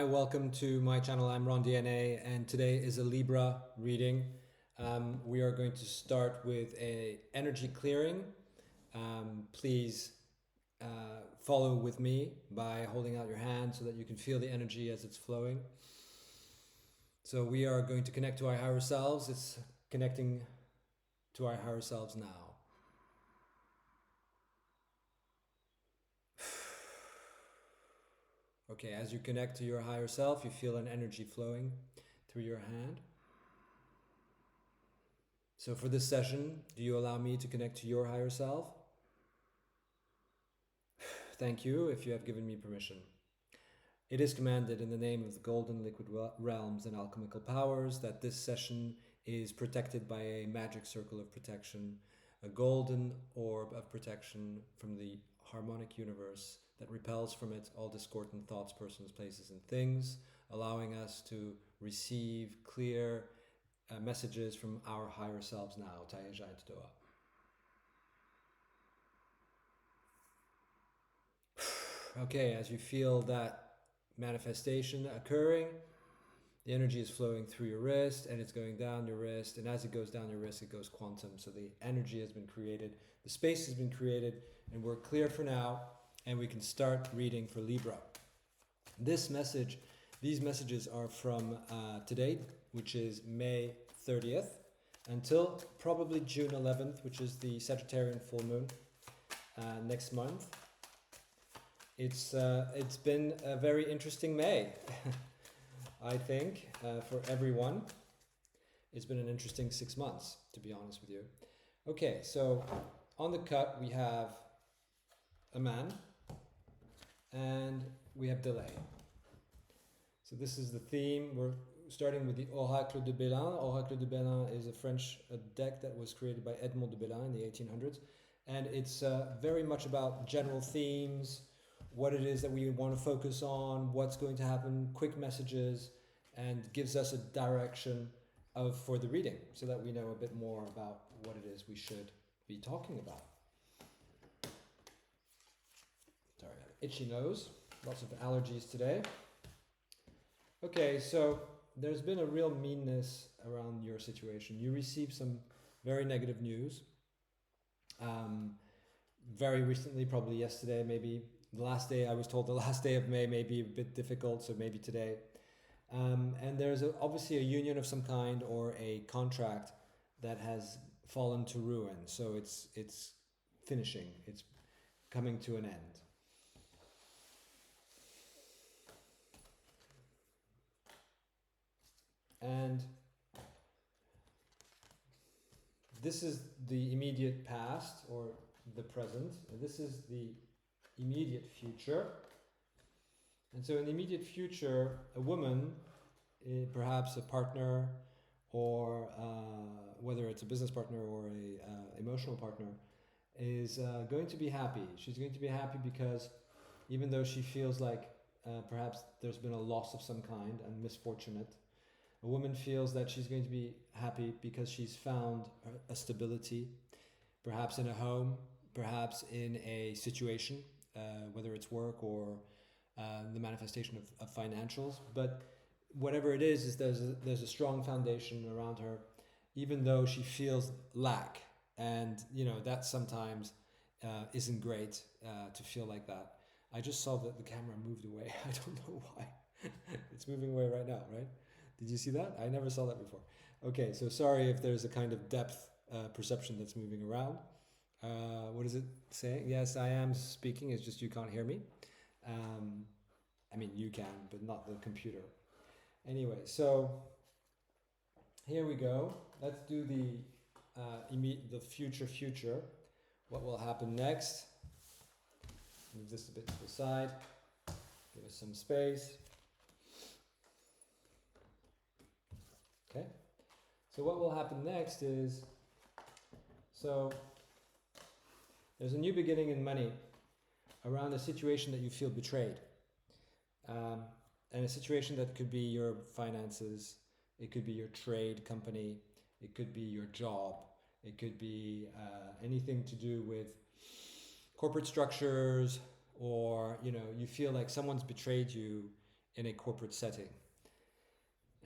Hi, welcome to my channel. I'm Ron DNA, and today is a Libra reading. We are going to start with a energy clearing. Please follow with me by holding out your hand so that you can feel the energy as it's flowing. So we are going to connect to our higher selves. It's connecting to our higher selves now. Okay, as you connect to your higher self, you feel an energy flowing through your hand. So for this session, do you allow me to connect to your higher self? Thank you if you have given me permission. It is commanded in the name of the golden liquid realms and alchemical powers that this session is protected by a magic circle of protection, a golden orb of protection from the harmonic universe that repels from it all discordant thoughts, persons, places, and things, allowing us to receive clear messages from our higher selves now. Taiyajai Toa. Okay, as you feel that manifestation occurring, the energy is flowing through your wrist and it's going down your wrist, and as it goes down your wrist it goes quantum. So the energy has been created, the space has been created, and we're clear for now, and we can start reading for Libra. These messages are from today, which is May 30th, until probably June 11th, which is the Sagittarian full moon next month. It's been a very interesting May, I think, for everyone. It's been an interesting 6 months, to be honest with you. Okay, so on the cut we have a man and we have delay. So this is the theme. We're starting with the Oracle de Belin. Oracle de Belin is a French deck that was created by Edmond de Belin in the 1800s. And it's very much about general themes, what it is that we want to focus on, what's going to happen, quick messages, and gives us a direction for the reading so that we know a bit more about what it is we should be talking about. Sorry, I have itchy nose, lots of allergies today. Okay, so there's been a real meanness around your situation. You received some very negative news. Very recently, probably yesterday, maybe the last day. I was told the last day of May may be a bit difficult, so maybe today. And there's obviously a union of some kind or a contract that has fallen to ruin. So it's finishing. It's coming to an end. And this is the immediate past or the present, and this is the immediate future. And so in the immediate future, a woman, perhaps a partner, or whether it's a business partner or a emotional partner, is going to be happy. She's going to be happy because even though she feels like perhaps there's been a loss of some kind and misfortunate, a woman feels that she's going to be happy because she's found a stability, perhaps in a home, perhaps in a situation, whether it's work or the manifestation of financials. But whatever it is there's a strong foundation around her, even though she feels lack. And that sometimes isn't great to feel like that. I just saw that the camera moved away. I don't know why. It's moving away right now, right? Did you see that? I never saw that before. Okay, so sorry if there's a kind of depth perception that's moving around. What is it saying? Yes, I am speaking, it's just you can't hear me. I mean, you can, but not the computer. Anyway, so here we go. Let's do the future. What will happen next? Move this a bit to the side. Give us some space. Okay, so what will happen next is, so there's a new beginning in money around a situation that you feel betrayed. And a situation that could be your finances, it could be your trade company, it could be your job, it could be anything to do with corporate structures, or you feel like someone's betrayed you in a corporate setting.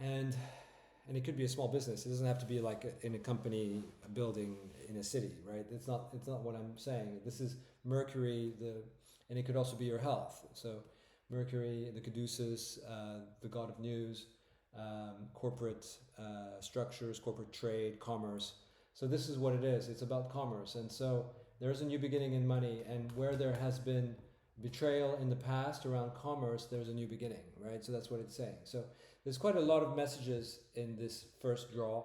And it could be a small business. It doesn't have to be like in a company, a building in a city, right? It's not what I'm saying. This is Mercury, and it could also be your health. So Mercury, the caduceus, the god of news, corporate structures, corporate trade, commerce. So this is what it is. It's about commerce. And so there's a new beginning in money, and where there has been betrayal in the past around commerce, there's a new beginning, right? So that's what it's saying. So there's quite a lot of messages in this first draw.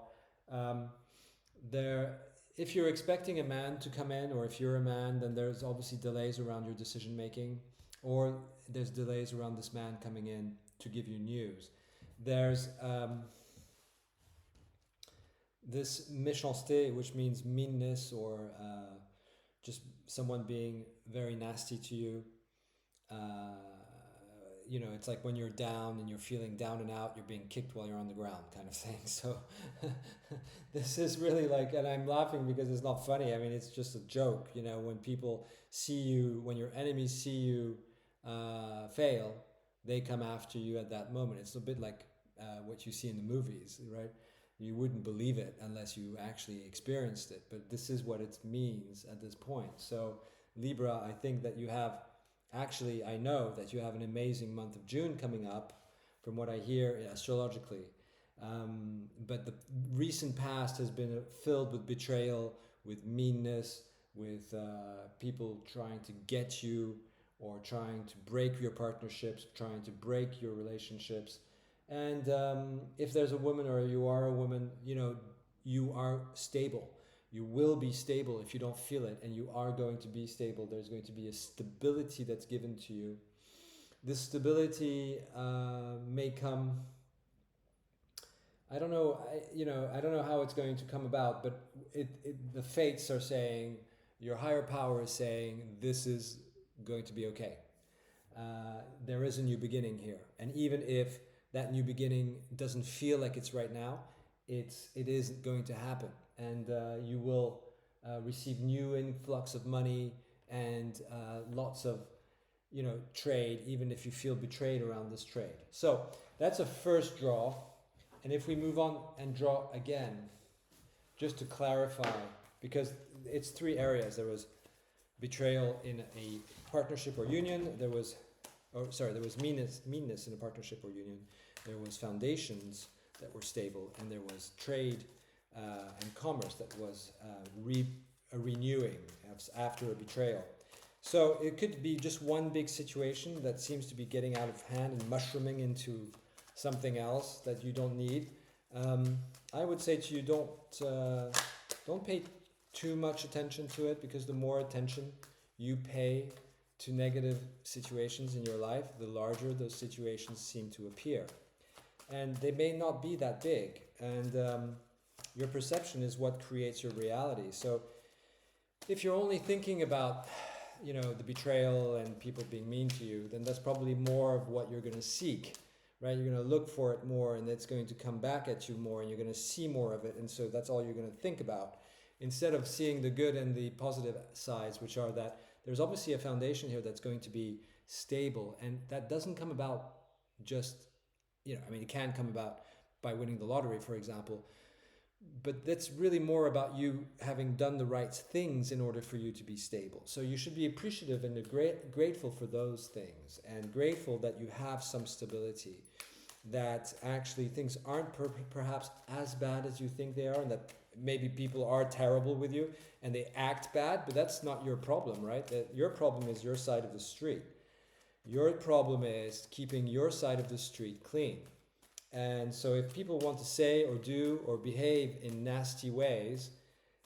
If you're expecting a man to come in, or if you're a man, then there's obviously delays around your decision making, or there's delays around this man coming in to give you news. There's this méchanceté, which means meanness, or just someone being very nasty to you. It's like when you're down and you're feeling down and out, you're being kicked while you're on the ground, kind of thing. So this is really like, and I'm laughing because it's not funny. I mean, it's just a joke. When people see you, when your enemies see you fail, they come after you at that moment. It's a bit like what you see in the movies, right? You wouldn't believe it unless you actually experienced it. But this is what it means at this point. So Libra, I think that you have, actually, I know that you have an amazing month of June coming up, from what I hear astrologically. But the recent past has been filled with betrayal, with meanness, with people trying to get you, or trying to break your partnerships, trying to break your relationships. And if there's a woman, or you are a woman, you are stable. You will be stable if you don't feel it, and you are going to be stable. There's going to be a stability that's given to you. This stability may come, I don't know, I don't know how it's going to come about, but the fates are saying, your higher power is saying, this is going to be okay. There is a new beginning here. And even if that new beginning doesn't feel like it's right now, it is going to happen. And you will receive new influx of money and lots of trade, even if you feel betrayed around this trade. So that's a first draw. And if we move on and draw again, just to clarify, because it's three areas. There was betrayal in a partnership or union. There was meanness in a partnership or union. There was foundations that were stable, and there was trade and commerce that was renewing after a betrayal. So it could be just one big situation that seems to be getting out of hand and mushrooming into something else that you don't need. I would say to you, don't pay too much attention to it, because the more attention you pay to negative situations in your life, the larger those situations seem to appear. And they may not be that big. And your perception is what creates your reality. So if you're only thinking about the betrayal and people being mean to you, then that's probably more of what you're going to seek, right? You're going to look for it more, and it's going to come back at you more, and you're going to see more of it. And so that's all you're going to think about, instead of seeing the good and the positive sides, which are that there's obviously a foundation here that's going to be stable. And that doesn't come about just, it can come about by winning the lottery, for example. But that's really more about you having done the right things in order for you to be stable. So you should be appreciative and grateful for those things, and grateful that you have some stability, that actually things aren't perhaps as bad as you think they are, and that maybe people are terrible with you and they act bad, but that's not your problem, right? That your problem is your side of the street. Your problem is keeping your side of the street clean. And so if people want to say or do or behave in nasty ways,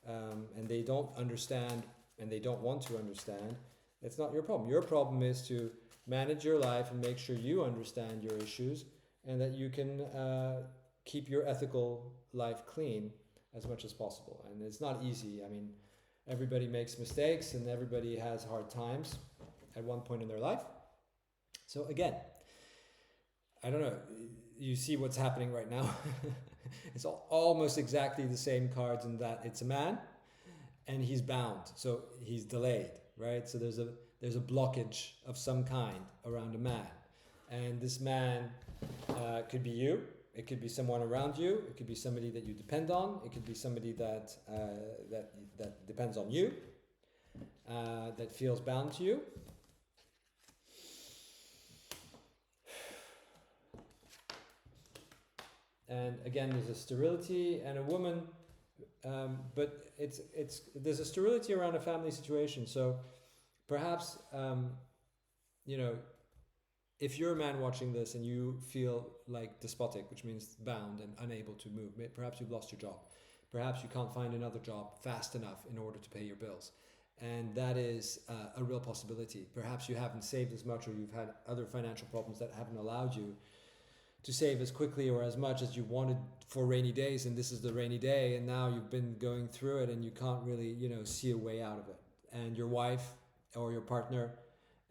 and they don't understand and they don't want to understand, it's not your problem. Your problem is to manage your life and make sure you understand your issues, and that you can keep your ethical life clean as much as possible. And it's not easy. I mean, everybody makes mistakes and everybody has hard times at one point in their life. So again, I don't know, you see what's happening right now. It's almost exactly the same cards, in that it's a man and he's bound, so he's delayed, right? So there's a blockage of some kind around a man. And this man could be you. It could be someone around you. It could be somebody that you depend on. It could be somebody that depends on you, that feels bound to you. And again, there's a sterility and a woman, but there's a sterility around a family situation. So perhaps if you're a man watching this and you feel like despotic, which means bound and unable to move, perhaps you've lost your job. Perhaps you can't find another job fast enough in order to pay your bills. And that is a real possibility. Perhaps you haven't saved as much, or you've had other financial problems that haven't allowed you to save as quickly or as much as you wanted for rainy days, and this is the rainy day, and now you've been going through it and you can't really, see a way out of it. And your wife or your partner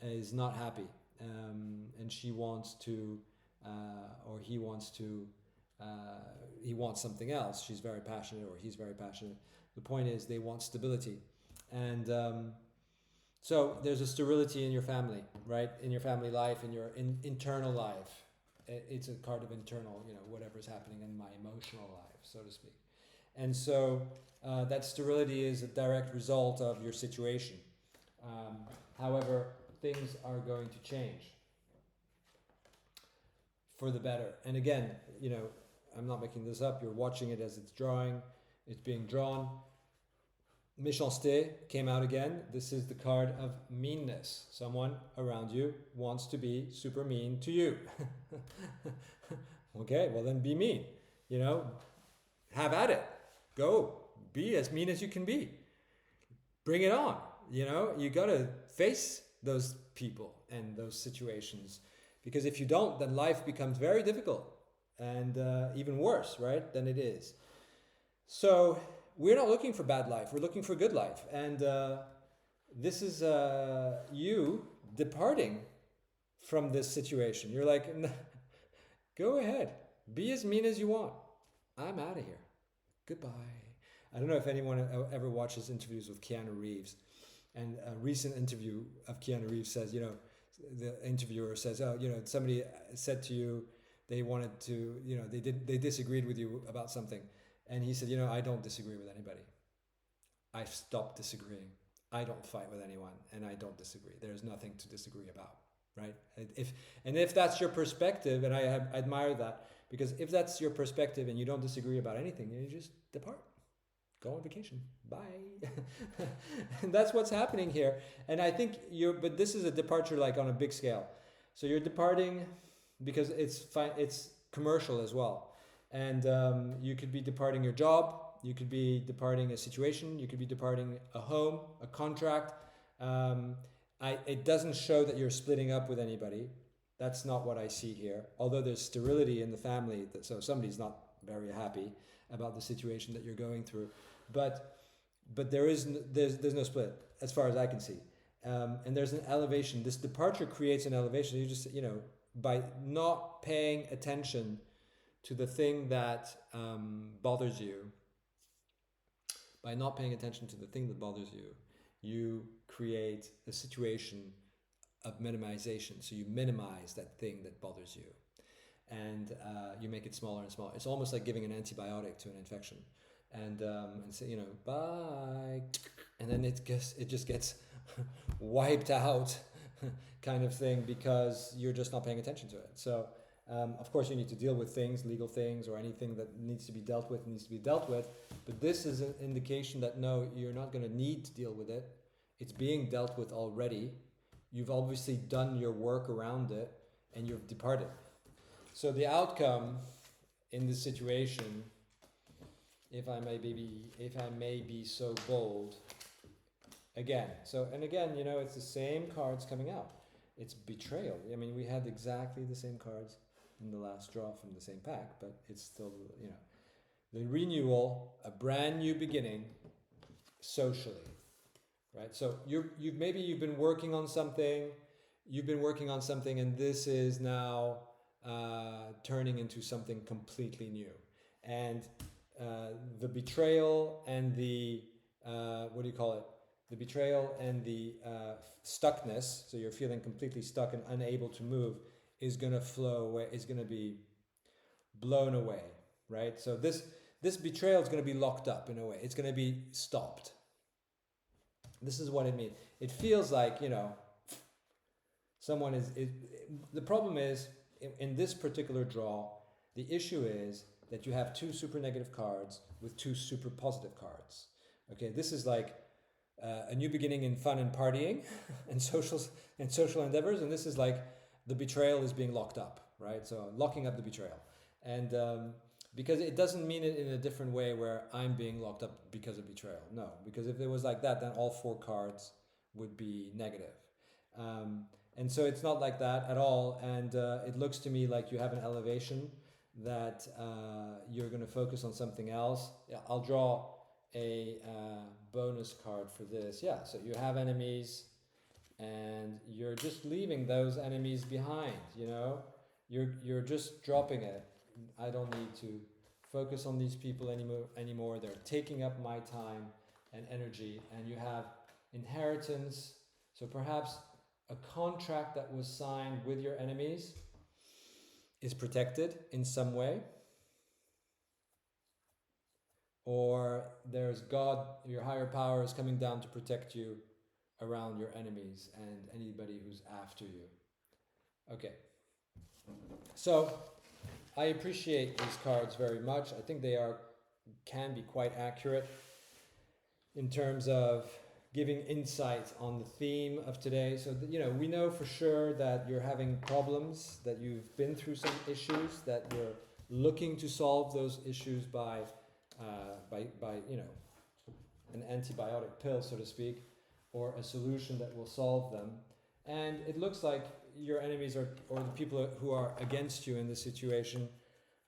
is not happy, and she wants to, or he wants to, he wants something else. She's very passionate, or he's very passionate. The point is, they want stability. And so there's a sterility in your family, right? In your family life, in your internal life. It's a card of internal, whatever's happening in my emotional life, so to speak. And so that sterility is a direct result of your situation. However, things are going to change for the better. And again, I'm not making this up. You're watching it as it's being drawn. Méchanceté came out again. This is the card of meanness. Someone around you wants to be super mean to you. Okay, well then be mean. Have at it. Go. Be as mean as you can be. Bring it on. You got to face those people and those situations. Because if you don't, then life becomes very difficult and even worse, right, than it is. So we're not looking for bad life. We're looking for good life. And this is you departing from this situation. You're like, go ahead. Be as mean as you want. I'm out of here. Goodbye. I don't know if anyone ever watches interviews with Keanu Reeves. And a recent interview of Keanu Reeves says, the interviewer says, somebody said to you, they wanted to, they disagreed with you about something. And he said, I don't disagree with anybody. I've stopped disagreeing. I don't fight with anyone, and I don't disagree. There's nothing to disagree about, right? If that's your perspective, and I admire that, because if that's your perspective and you don't disagree about anything, you just depart. Go on vacation. Bye. And that's what's happening here. And I think but this is a departure like on a big scale. So you're departing because it's commercial as well. And you could be departing your job, you could be departing a situation, you could be departing a home, a contract. It doesn't show that you're splitting up with anybody. That's not what I see here. Although there's sterility in the family, so somebody's not very happy about the situation that you're going through. But there's no split as far as I can see. And there's an elevation. This departure creates an elevation. You just, by not paying attention to the thing that bothers you, by not paying attention to the thing that bothers you, you create a situation of minimization. So you minimize that thing that bothers you, and you make it smaller and smaller. It's almost like giving an antibiotic to an infection, and say, bye, and then it just gets wiped out, kind of thing, because you're just not paying attention to it. So. Of course, you need to deal with things, legal things, or anything that needs to be dealt with, But this is an indication that no, you're not going to need to deal with it. It's being dealt with already. You've obviously done your work around it, and you've departed. So the outcome in this situation, if I may be so bold, again. It's the same cards coming out. It's betrayal. I mean, we had exactly the same cards in the last draw from the same pack, but it's still, the renewal, a brand new beginning, socially, right? So you've been working on something, and this is now turning into something completely new. And the betrayal and the the betrayal and the stuckness, so you're feeling completely stuck and unable to move, is going to flow away, is going to be blown away, right? So this betrayal is going to be locked up in a way. It's going to be stopped. This is what it means. It feels like, someone is the problem is, in this particular draw, the issue is that you have 2 super negative cards with 2 super positive cards. Okay, this is like a new beginning in fun and partying and social endeavors, and this is like the betrayal is being locked up, right? So locking up the betrayal, and because it doesn't mean it in a different way where I'm being locked up because of betrayal. No, because if it was like that, then all 4 cards would be negative. And so it's not like that at all. And it looks to me like you have an elevation that you're going to focus on something else. Yeah, I'll draw a bonus card for this. Yeah, so you have enemies and you're just leaving those enemies behind, You're just dropping it. I don't need to focus on these people anymore. They're taking up my time and energy. And you have inheritance. So perhaps a contract that was signed with your enemies is protected in some way. Or there's God, your higher power is coming down to protect you around your enemies and anybody who's after you. Okay. So I appreciate these cards very much. I think they can be quite accurate in terms of giving insight on the theme of today. So we know for sure that you're having problems, that you've been through some issues, that you're looking to solve those issues by an antibiotic pill, so to speak, or a solution that will solve them. And it looks like your enemies or the people who are against you in this situation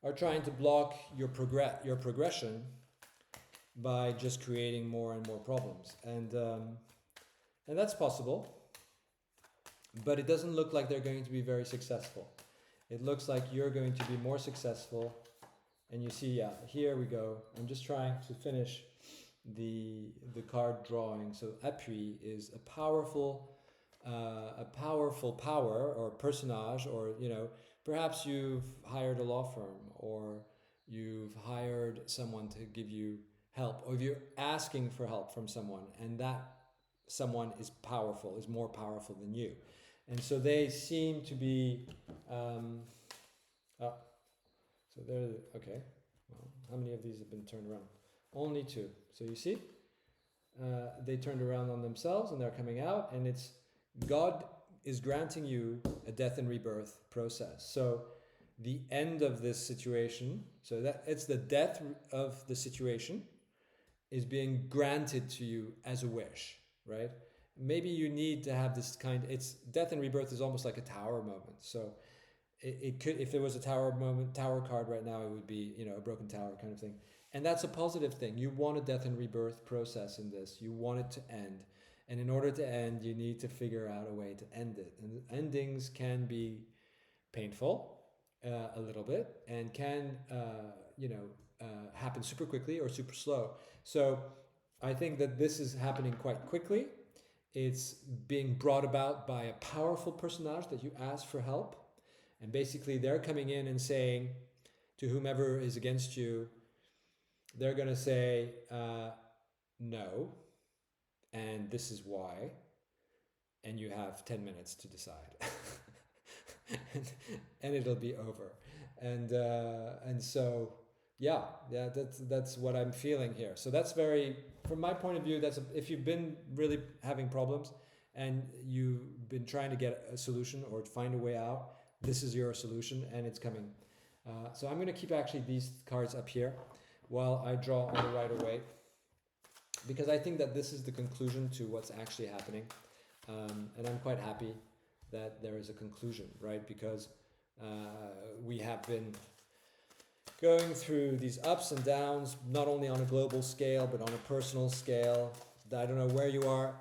are trying to block your progression by just creating more and more problems. And that's possible, but it doesn't look like they're going to be very successful. It looks like you're going to be more successful. And you see, here we go. I'm just trying to finish the card drawing. So appui is a powerful power or personage, or perhaps you've hired a law firm, or you've hired someone to give you help, or you're asking for help from someone, and that someone is more powerful than you. And so they seem to be so there, okay. Well, how many of these have been turned around? Only 2. So you see, they turned around on themselves and they're coming out, and it's God is granting you a death and rebirth process. So the end of this situation, so that it's the death of the situation is being granted to you as a wish, right? Maybe you need to have this it's death and rebirth is almost like a tower moment. So it could, if there was a tower card right now, it would be, a broken tower kind of thing. And that's a positive thing. You want a death and rebirth process in this. You want it to end. And in order to end, you need to figure out a way to end it. And endings can be painful a little bit, and can, happen super quickly or super slow. So I think that this is happening quite quickly. It's being brought about by a powerful personage that you ask for help. And basically they're coming in and saying to whomever is against you, they're going to say, no, and this is why, and you have 10 minutes to decide. and it'll be over. And so, that's what I'm feeling here. So that's from my point of view, if you've been really having problems and you've been trying to get a solution or to find a way out, this is your solution, and it's coming. So I'm going to keep actually these cards up here while I draw on the Rider-Waite, because I think that this is the conclusion to what's actually happening. And I'm quite happy that there is a conclusion, right? Because we have been going through these ups and downs, not only on a global scale, but on a personal scale. I don't know where you are.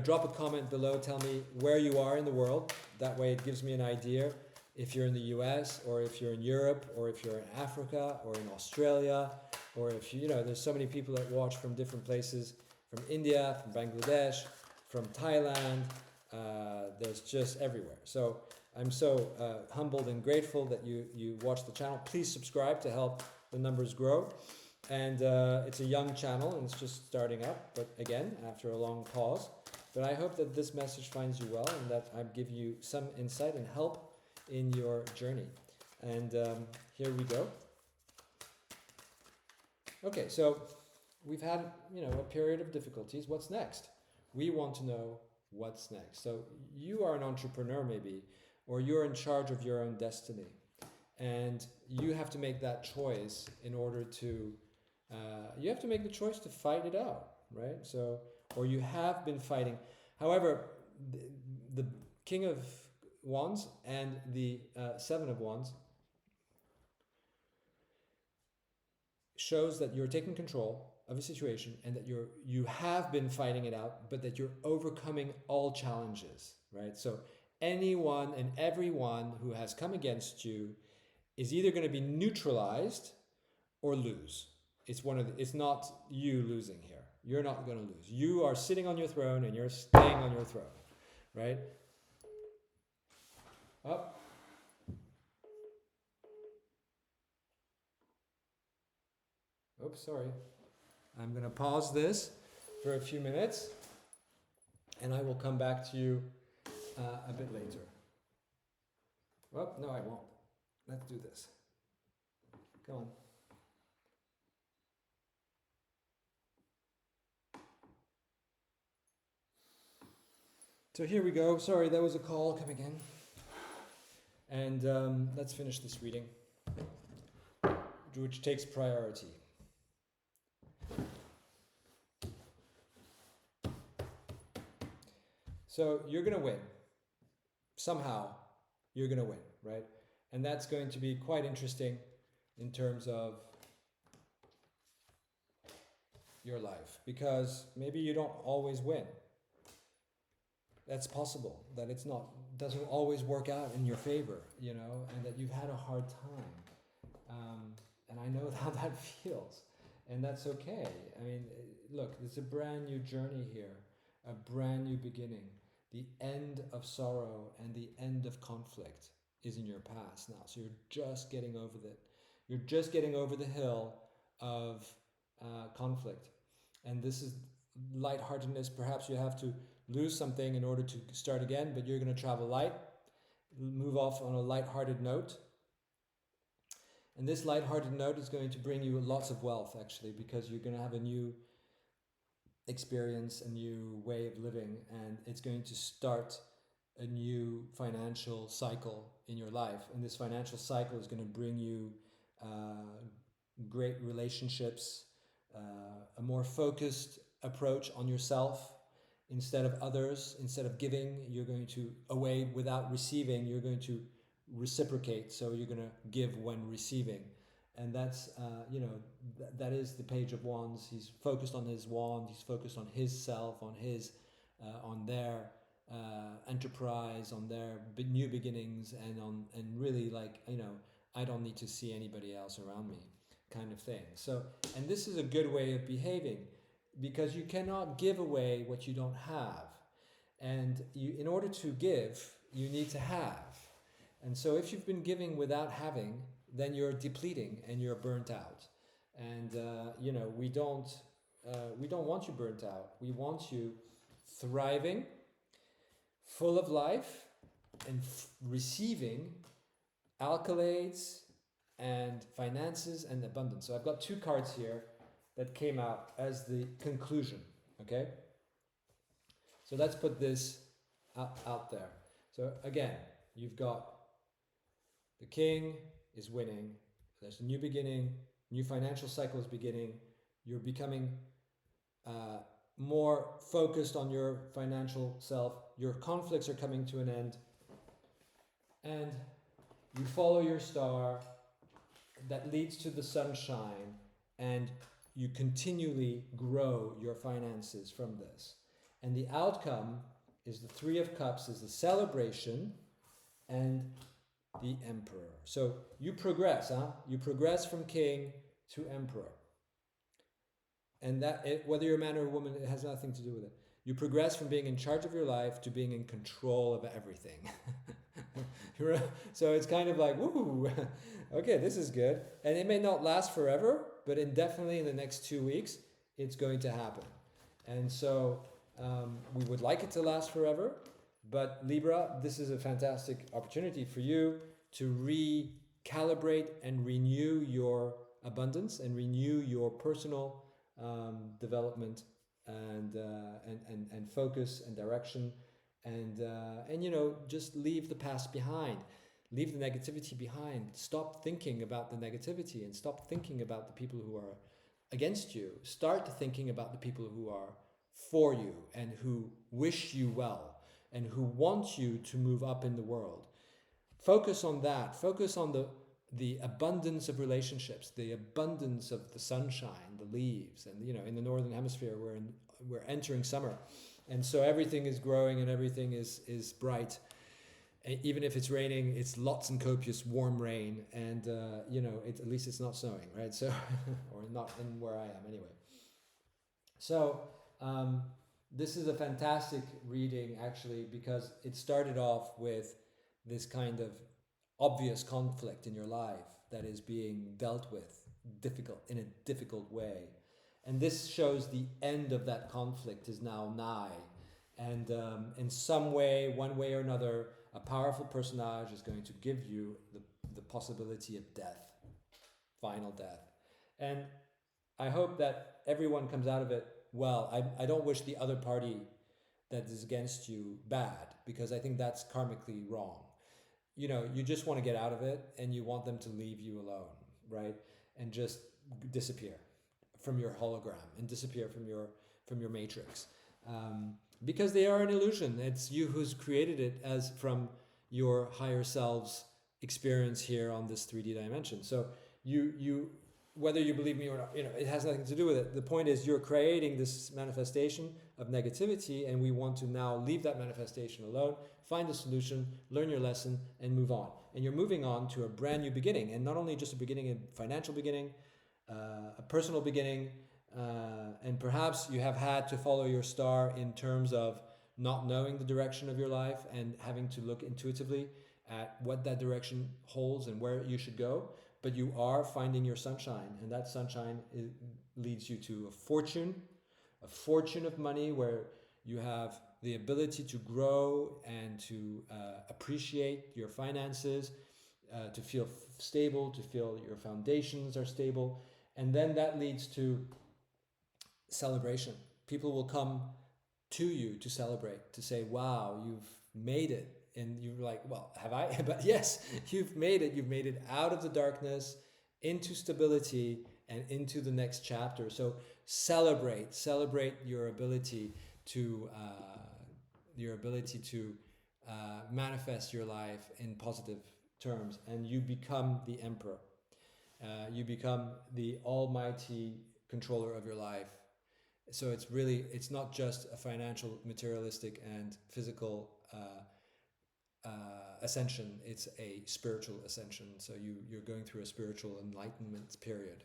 Drop a comment below. Tell me where you are in the world. That way it gives me an idea. If you're in the US, or if you're in Europe, or if you're in Africa, or in Australia, or if there's so many people that watch from different places, from India, from Bangladesh, from Thailand, there's just everywhere. So I'm so humbled and grateful that you watch the channel. Please subscribe to help the numbers grow. And it's a young channel and it's just starting up, but again, after a long pause. But I hope that this message finds you well and that I give you some insight and help in your journey. And here we go. Okay, so we've had, a period of difficulties. What's next? We want to know what's next. So you are an entrepreneur maybe, or you're in charge of your own destiny. And you have to make that choice in order to, you have to make the choice to fight it out, right? So, or you have been fighting. However, the King of Wands and the Seven of Wands shows that you're taking control of a situation and that you have been fighting it out, but that you're overcoming all challenges, right? So anyone and everyone who has come against you is either going to be neutralized or lose. It's not you losing here. You're not going to lose. You are sitting on your throne and you're staying on your throne, right? Up. Oops, sorry. I'm going to pause this for a few minutes and I will come back to you a bit later. Well, no, I won't. Let's do this. Come on. So here we go. Sorry, there was a call coming in. And let's finish this reading, which takes priority. So you're going to win. Somehow, you're going to win, right? And that's going to be quite interesting in terms of your life, because maybe you don't always win. That's possible, that doesn't always work out in your favor, and that you've had a hard time. And I know how that feels, and that's okay. I mean, look, it's a brand new journey here, a brand new beginning. The end of sorrow and the end of conflict is in your past now. So you're just getting over that. You're just getting over the hill of conflict. And this is lightheartedness. Perhaps you have to lose something in order to start again, but you're going to travel light, move off on a lighthearted note. And this lighthearted note is going to bring you lots of wealth, actually, because you're going to have a new experience, a new way of living, and it's going to start a new financial cycle in your life. And this financial cycle is going to bring you great relationships, a more focused approach on yourself instead of others. Instead of giving, you're going to away without receiving, you're going to reciprocate. So you're going to give when receiving. And that's, that is the Page of Wands. He's focused on his wand. He's focused on his self, on his, on their enterprise, on their new beginnings, and really I don't need to see anybody else around me, kind of thing. So, and this is a good way of behaving, because you cannot give away what you don't have, and in order to give, you need to have. And so, if you've been giving without having, then you're depleting and you're burnt out. And we don't want you burnt out. We want you thriving, full of life, and receiving accolades and finances and abundance. So I've got two cards here that came out as the conclusion. Okay. So let's put this out there. So again, you've got the King is winning. There's a new beginning, new financial cycle is beginning. You're becoming more focused on your financial self. Your conflicts are coming to an end. And you follow your star that leads to the sunshine, and you continually grow your finances from this. And the outcome is the Three of Cups, is the celebration, and the Emperor. So you progress, You progress from King to Emperor. And that, whether you're a man or a woman, it has nothing to do with it. You progress from being in charge of your life to being in control of everything. So it's kind of like, woo, okay, this is good. And it may not last forever, but definitely in the next 2 weeks, it's going to happen. And so we would like it to last forever, but Libra, this is a fantastic opportunity for you to recalibrate and renew your abundance and renew your personal development and focus and direction, and you know, just leave the past behind, leave the negativity behind, stop thinking about the negativity and stop thinking about the people who are against you. Start thinking about the people who are for you and who wish you well and who want you to move up in the world. Focus on that. Focus on the abundance of relationships, the abundance of the sunshine, the leaves, and you know, in the northern hemisphere we're entering summer, and so everything is growing and everything is bright. Even if it's raining, it's lots and copious warm rain, and you know, at least it's not snowing, right? So, or not in where I am anyway. So this is a fantastic reading actually, because it started off with this kind of obvious conflict in your life that is being dealt with in a difficult way, and this shows the end of that conflict is now nigh, and in some way, one way or another, a powerful personage is going to give you the possibility of death, final death. And I hope that everyone comes out of it well. I don't wish the other party that is against you bad, because I think that's karmically wrong. You know, you just want to get out of it and you want them to leave you alone, right? And just disappear from your hologram and disappear from your matrix. Because they are an illusion. It's you who's created it as from your higher self's experience here on this 3D dimension. So you whether you believe me or not, you know, it has nothing to do with it. The point is you're creating this manifestation of negativity, and we want to now leave that manifestation alone, find a solution, learn your lesson, and move on. And you're moving on to a brand new beginning, and not only just a beginning, a financial beginning, a personal beginning, and perhaps you have had to follow your star in terms of not knowing the direction of your life and having to look intuitively at what that direction holds and where you should go. But you are finding your sunshine, and that sunshine leads you to a fortune of money, where you have the ability to grow and to appreciate your finances, to feel stable, to feel your foundations are stable. And then that leads to celebration. People will come to you to celebrate, to say, wow, you've made it. And you're like, well, have I? But yes, you've made it. You've made it out of the darkness into stability and into the next chapter. So celebrate your ability to manifest your life in positive terms, and you become the emperor. You become the almighty controller of your life. So it's not just a financial, materialistic, and physical ascension, it's a spiritual ascension. So you're going through a spiritual enlightenment period,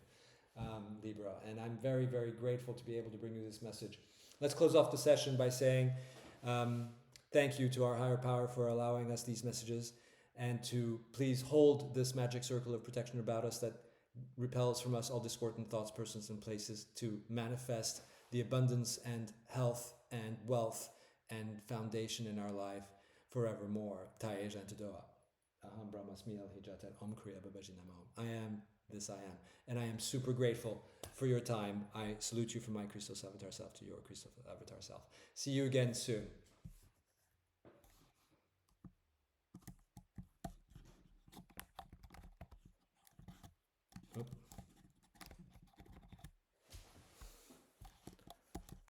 Libra, and I'm very, very grateful to be able to bring you this message. Let's close off the session by saying thank you to our higher power for allowing us these messages, and to please hold this magic circle of protection about us that repels from us all discordant thoughts, persons, and places, to manifest the abundance and health and wealth and foundation in our life forevermore. I am this I am. And I am super grateful for your time. I salute you from my Christos Avatar self to your Christos Avatar self. See you again soon.